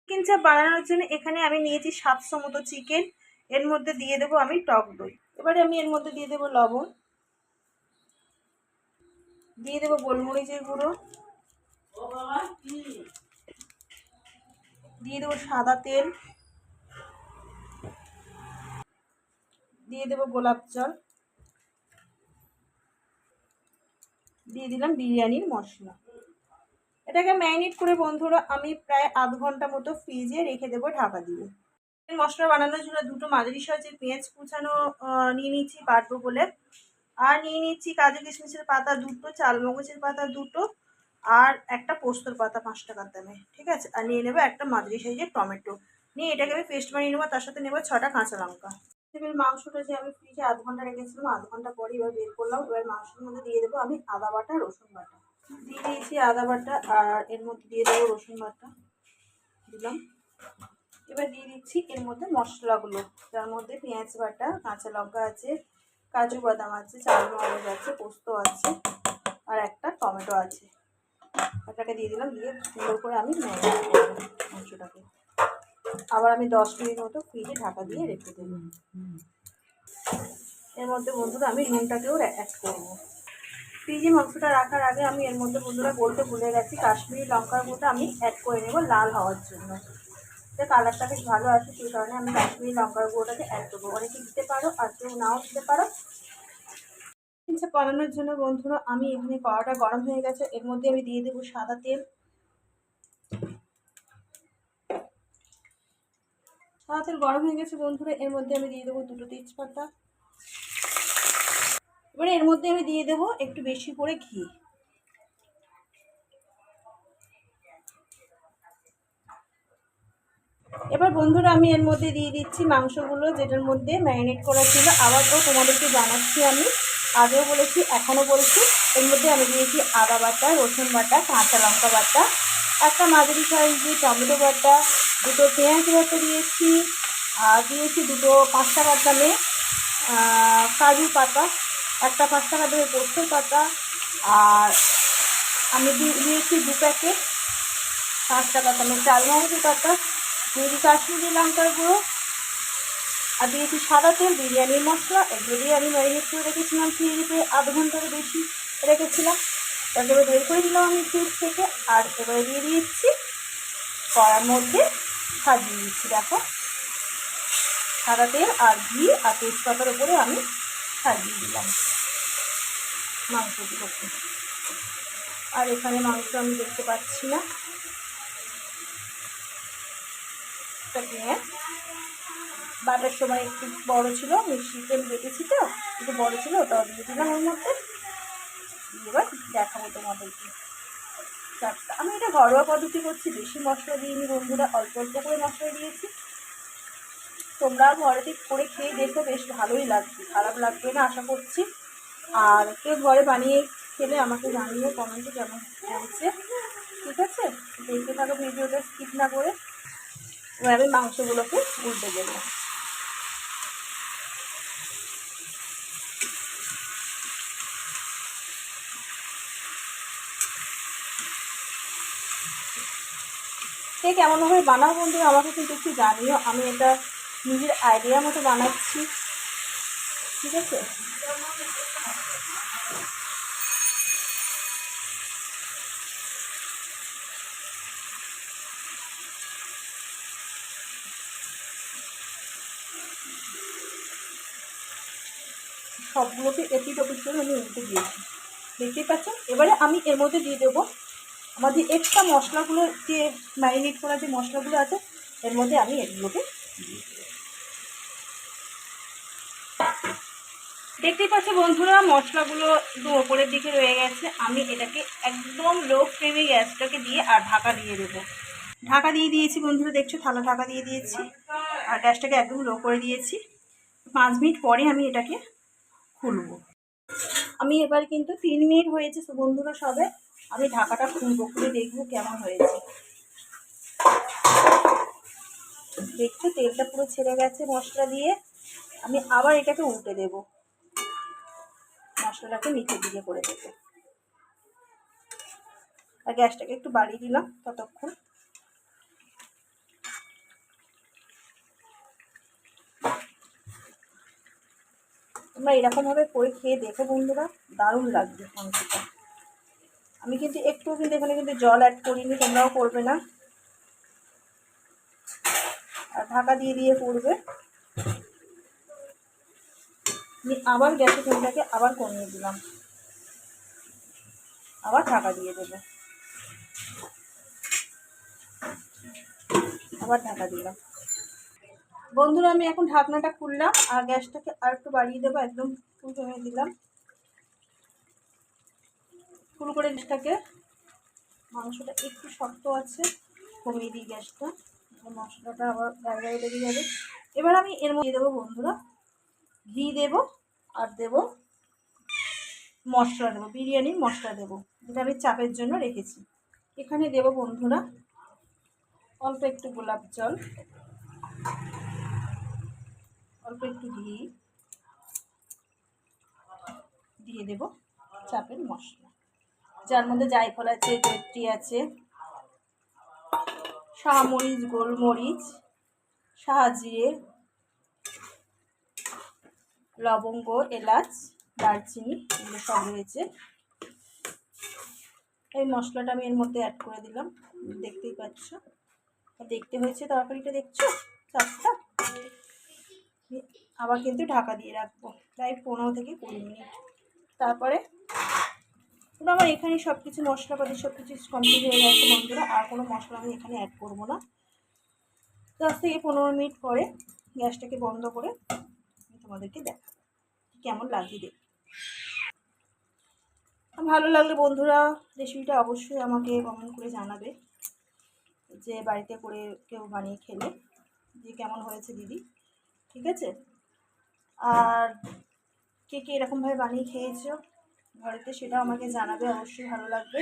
Chicken চাপ বানানোর জন্য এখানে আমি নিয়েছি 700 মতো চিকেন। এর মধ্যে দিয়ে দেবো আমি টক দই। এবারে আমি এর মধ্যে দিয়ে দেবো লবণ, দিয়ে দেবো গোলমরিচের গুঁড়ো, দিয়ে দেবো সাদা তেল, দিয়ে দেবো গোলাপ জল, দিয়ে দিলাম বিরিয়ানির মশলা। এটাকে ম্যারিনেট করে বন্ধুরা আমি প্রায় আধ ঘন্টা মতো ফ্রিজে রেখে দেবো ঢাকা দিয়ে। মশলা বানানোর জন্য দুটো মাঝারি সাইজের পেঁয়াজ কুচানো নিয়ে নিচ্ছি বাটবো বলে। আর নিয়ে নিচ্ছি কাজু কিশমিশের পাতা দুটো, চালমগজের পাতা দুটো, আর একটা পোস্তর পাতা 5 টাকার দামে, ঠিক আছে। আর নিয়ে নেবো একটা মাঝারি সাইজের টমেটো, নিয়ে এটাকে আমি পেস্ট বানিয়ে নেবো। তার সাথে নেবো 6টা কাঁচা লঙ্কা। এবার মাংসটা যে আমি ফ্রিজে আধ ঘন্টা রেখেছিলাম, আধ ঘন্টা পরে এবার বের করলাম। এবার মাংসের মধ্যে দিয়ে দেবো আমি আদা বাটা, রসুন বাটা। দিয়ে দিয়েছি আদা বাটা, আর এর মধ্যে দিয়ে দেবো রসুন বাটা দিলাম। এবার দিয়ে দিচ্ছি এর মধ্যে মশলাগুলো, যার মধ্যে পেঁয়াজ বাটা, কাঁচা লঙ্কা আছে, কাজু বাদাম আছে, চালমগজ আছে, পোস্ত আছে, আর একটা টমেটো আছে। এটাকে দিয়ে দিলাম, দিয়ে সুন্দর করে আমি ম্যারিনেট করব মাংসটাকে। আবার আমি 10 মিনিট মতো ফ্রিজে ঢাকা দিয়ে রেখে দেবো। এর মধ্যে বন্ধুরা আমি নুনটাকেও অ্যাড করবো। ফ্রিজে মাংসটা রাখার আগে আমি এর মধ্যে বন্ধুরা বলতে ভুলে গেছি, কাশ্মীরি লঙ্কার গুঁড়োটা আমি অ্যাড করে নেবো লাল হওয়ার জন্য। কালারটা বেশ ভালো আছে, সেই কারণে আমি কাশ্মীরি লঙ্কার গুঁড়োটাকে অ্যাড করবো। অনেকে দিতে পারো আর কেউ নাও দিতে পারো। বানানোর জন্য বন্ধুরা আমি এখানে কড়াটা গরম হয়ে গেছে, এর মধ্যে আমি দিয়ে দেবো সাদা তেল। সাদা তেল গরম হয়ে গেছে বন্ধুরা, এর মধ্যে আমি দিয়ে দেবো দুটো তেজপাতা। এবারে এর মধ্যে আমি দিয়ে দেবো একটু বেশি করে ঘি। এবার বন্ধুরা আমি এর মধ্যে দিয়ে দিচ্ছি মাংসগুলো, যেটার মধ্যে ম্যারিনেট করা ছিল। আবারও তোমাদেরকে জানাচ্ছি, আমি আগেও বলেছি এখনও বলছি, এর মধ্যে আমি দিয়েছি আদা বাটা, রসুন বাটা, কাঁচা লঙ্কা বাটা, একটা মাঝারি সাইজের টমেটো বাটা, দুটো পেঁয়াজ বাটা দিয়েছি, আর দিয়েছি দুটো 5 টাকার দামে কাজু পাতা, একটা 5 টাকার দামে পোস্তর পাতা, আর আমি দিয়েছি 2 প্যাকেট 5 টাকার দামে চালমগজের পাতা, দিয়েছি কাশ্মীরি লঙ্কার গুঁড়ো, আর দিয়েছি সাদা তেল, বিরিয়ানির মশলা। এগুলো দিয়ে আমি ম্যারিনেট করে রেখেছিলাম ফ্রিজে, আধ ঘন্টার বেশি রেখেছিলাম। তারপরে বের করে দিলাম আমি ফ্রিজ থেকে। আর এবারে দিয়ে দিচ্ছি কড়ার মধ্যে সাজিয়ে দিচ্ছি, দেখো সাদা তেল আর ঘি আর তেজপাতার উপরে আমি সাজিয়ে দিলাম মাংসগুলোকে। আর এখানে মাংস আমি দেখতে পাচ্ছি না, পেঁয়াজ বাটার সময় একটু বড় ছিল, মিক্সিতে আমি দেখেছি তো একটু বড় ছিল, ওটাও দিয়ে দিলাম ওর মধ্যে। এবার দেখাবো তোমাদেরকে চাপটা। আমি এটা ঘরোয়া পদ্ধতি করছি, বেশি মশলা দিইনি বন্ধুরা, অল্প অল্প করে মশলা দিয়েছি। তোমরা ঘরে করে খেয়ে দেখো, বেশ ভালোই লাগবে, খারাপ লাগবে না আশা করছি। আর কেউ ঘরে বানিয়ে খেলে আমাকে জানিও কমেন্টে কেমন হয়েছে, ঠিক আছে। দেখতে থাকো ভিডিওটা স্কিপ না করে। এবার আমি মাংসগুলোকে উল্টে দেবো। কে কেমনভাবে বানাও বন্ধুরা আমাকে কিন্তু একটু জানিও, আমি এটা নিজের আইডিয়া মতো বানাচ্ছি, ঠিক আছে। সবগুলোকে এপিট ওপিট করে আমি উল্টে দিয়েছি, দেখতেই পাচ্ছেন। এবারে আমি এর মধ্যে দিয়ে দেবো আমাদের এক্সট্রা মশলাগুলো, যে ম্যারিনেট করা যে মশলাগুলো আছে, এর মধ্যে আমি এগুলোকে দিয়ে দেবো। দেখতেই পাচ্ছি বন্ধুরা মশলাগুলো একদম ওপরের দিকে রয়ে গেছে। আমি এটাকে একদম লো ফ্লেমে গ্যাসটাকে দিয়ে আর ঢাকা দিয়ে দেবো। ঢাকা দিয়ে দিয়েছি বন্ধুরা, দেখছো থালা ঢাকা দিয়ে দিয়েছি, আর গ্যাসটাকে একদম লো করে দিয়েছি। 5 মিনিট পরে আমি এটাকে খুলবো। আমি এবার কিন্তু 3 মিনিট হয়েছে বন্ধুরা সবে, আমি ঢাকাটা খুলবো, খুলে দেখবো কেমন হয়েছে। দেখছো তেলটা পুরো ছেড়ে গেছে মশলা দিয়ে। আমি আবার এটাকে উল্টে দেব, মশলাটাকে নিচের দিকে করে দেবো। আর গ্যাসটাকে একটু বাড়িয়ে দিলাম ততক্ষণ। তোমরা এরকমভাবে করে খেয়ে দেখো বন্ধুরা, দারুণ লাগবে মাংসটা। আমি কিন্তু একটু কিন্তু এখানে কিন্তু জল অ্যাড করিনি, তোমরাও করবে না। আর ঢাকা দিয়ে দিয়ে করবে। আমি আবার গ্যাসের ফ্লেমটাকে আবার কমিয়ে দিলাম, আবার ঢাকা দিয়ে দেবো, আবার ঢাকা দিলাম। বন্ধুরা আমি এখন ঢাকনাটা খুললাম আর গ্যাসটাকে আর একটু বাড়িয়ে দেবো, একদম ফুল কমিয়ে দিলাম, ফুল করে গ্যাসটাকে। মাংসটা একটু শক্ত আছে, কমিয়ে দিই গ্যাসটা, মশলাটা আবার গায়ে গায়ে লেগে যাবে। এবার আমি এর মধ্যে দেবো বন্ধুরা ঘি দেবো, আর দেবো মশলা দেবো, বিরিয়ানির মশলা দেবো, যেটা আমি চাপের জন্য রেখেছি। এখানে দেবো বন্ধুরা অল্প একটু গোলাপ জল, অল্প একটু ঘি, দিয়ে দেবো চাপের মশলা, যার মধ্যে জায়ফল আছে, জয়ত্রী আছে, শাহমরিচ, গোলমরিচ, শাহজিরে, লবঙ্গ, এলাচ, দারচিনি, এগুলো সব রয়েছে। এই মশলাটা আমি এর মধ্যে অ্যাড করে দিলাম, দেখতেই পাচ্ছ, দেখতে হয়েছে তরকারিটা, দেখছো চাপটা। আবার কিন্তু ঢাকা দিয়ে রাখবো প্রায় 15 থেকে 20 মিনিট। তারপরে আমার এখানে সব কিছু মশলাপাতি সব কিছু কমপ্লিট হয়ে গেছে বন্ধুরা, আর কোনো মশলা আমি এখানে অ্যাড করবো না। 10 থেকে 15 মিনিট পরে গ্যাসটাকে বন্ধ করে তোমাদেরকে দেখাবো কেমন লাগছে দেখ। ভালো লাগলে বন্ধুরা রেসিপিটা অবশ্যই আমাকে কমেন্ট করে জানাবে, যে বাড়িতে করে কেউ বানিয়ে খেলে যে কেমন হয়েছে দিদি, ঠিক আছে? আর কে কে এরকমভাবে বানিয়ে খেয়েছো ঘরেতে, সেটাও আমাকে জানাবে, অবশ্যই ভালো লাগবে।